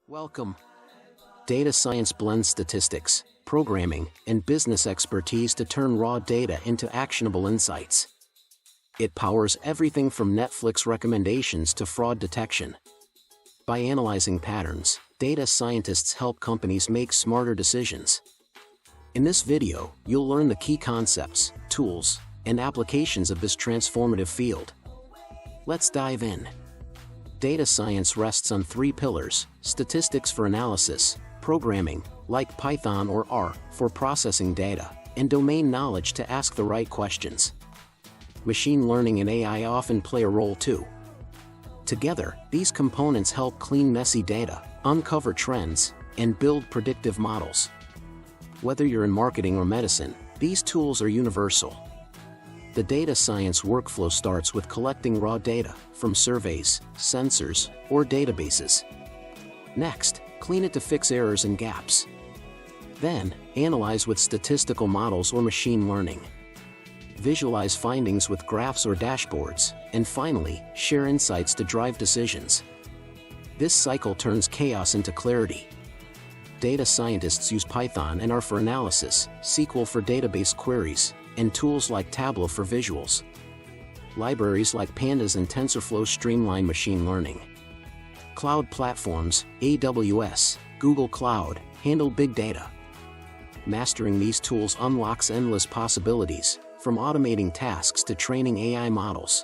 Welcome. Data science blends statistics, programming, and business expertise to turn raw data into actionable insights. It powers everything from Netflix recommendations to fraud detection. By analyzing patterns, data scientists help companies make smarter decisions. In this video, you'll learn the key concepts, tools, and applications of this transformative field. Let's dive in. Data science rests on three pillars: statistics for analysis, programming, like Python or R, for processing data, and domain knowledge to ask the right questions. Machine learning and AI often play a role too. Together, these components help clean messy data, uncover trends, and build predictive models. Whether you're in marketing or medicine, these tools are universal. The data science workflow starts with collecting raw data from surveys, sensors, or databases. Next, clean it to fix errors and gaps. Then, analyze with statistical models or machine learning. Visualize findings with graphs or dashboards, and finally, share insights to drive decisions. This cycle turns chaos into clarity. Data scientists use Python and R for analysis, SQL for database queries, and tools like Tableau for visuals. Libraries like Pandas and TensorFlow streamline machine learning. Cloud platforms, AWS, Google Cloud, handle big data. Mastering these tools unlocks endless possibilities, from automating tasks to training AI models.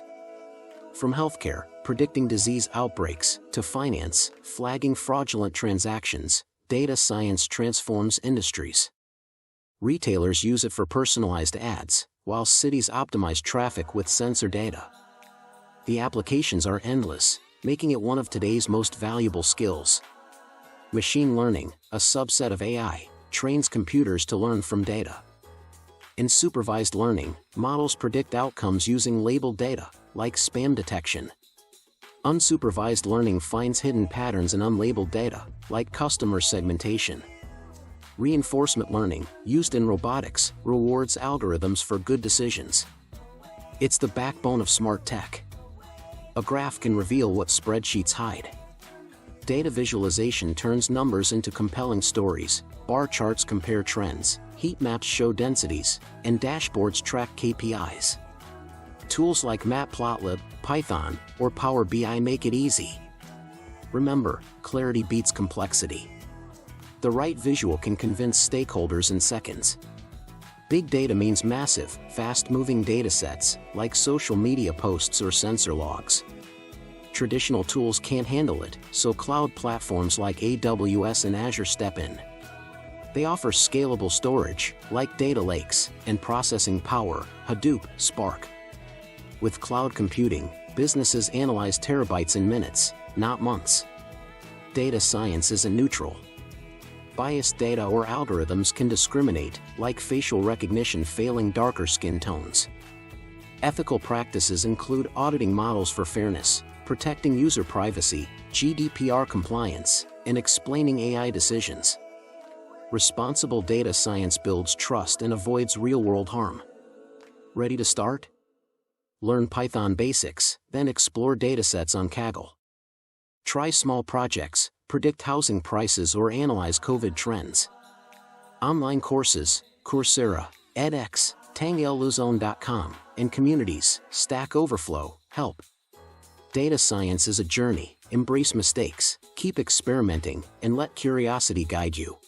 From healthcare, predicting disease outbreaks, to finance, flagging fraudulent transactions, data science transforms industries. Retailers use it for personalized ads, while cities optimize traffic with sensor data. The applications are endless, making it one of today's most valuable skills. Machine learning, a subset of AI, trains computers to learn from data. In supervised learning, models predict outcomes using labeled data, like spam detection. Unsupervised learning finds hidden patterns in unlabeled data, like customer segmentation. Reinforcement learning, used in robotics, rewards algorithms for good decisions. It's the backbone of smart tech. A graph can reveal what spreadsheets hide. Data visualization turns numbers into compelling stories, bar charts compare trends, heat maps show densities, and dashboards track KPIs. Tools like Matplotlib, Python, or Power BI make it easy. Remember, clarity beats complexity. The right visual can convince stakeholders in seconds. Big data means massive, fast-moving datasets, like social media posts or sensor logs. Traditional tools can't handle it, so cloud platforms like AWS and Azure step in. They offer scalable storage, like data lakes, and processing power, Hadoop, Spark. With cloud computing, businesses analyze terabytes in minutes, not months. Data science isn't neutral. Biased data or algorithms can discriminate, like facial recognition failing darker skin tones. Ethical practices include auditing models for fairness, protecting user privacy, GDPR compliance, and explaining AI decisions. Responsible data science builds trust and avoids real-world harm. Ready to start? Learn Python basics, then explore datasets on Kaggle. Try small projects, predict housing prices or analyze COVID trends. Online courses, Coursera, edX, TangLuzone.com, and communities, Stack Overflow, help. Data science is a journey, embrace mistakes, keep experimenting, and let curiosity guide you.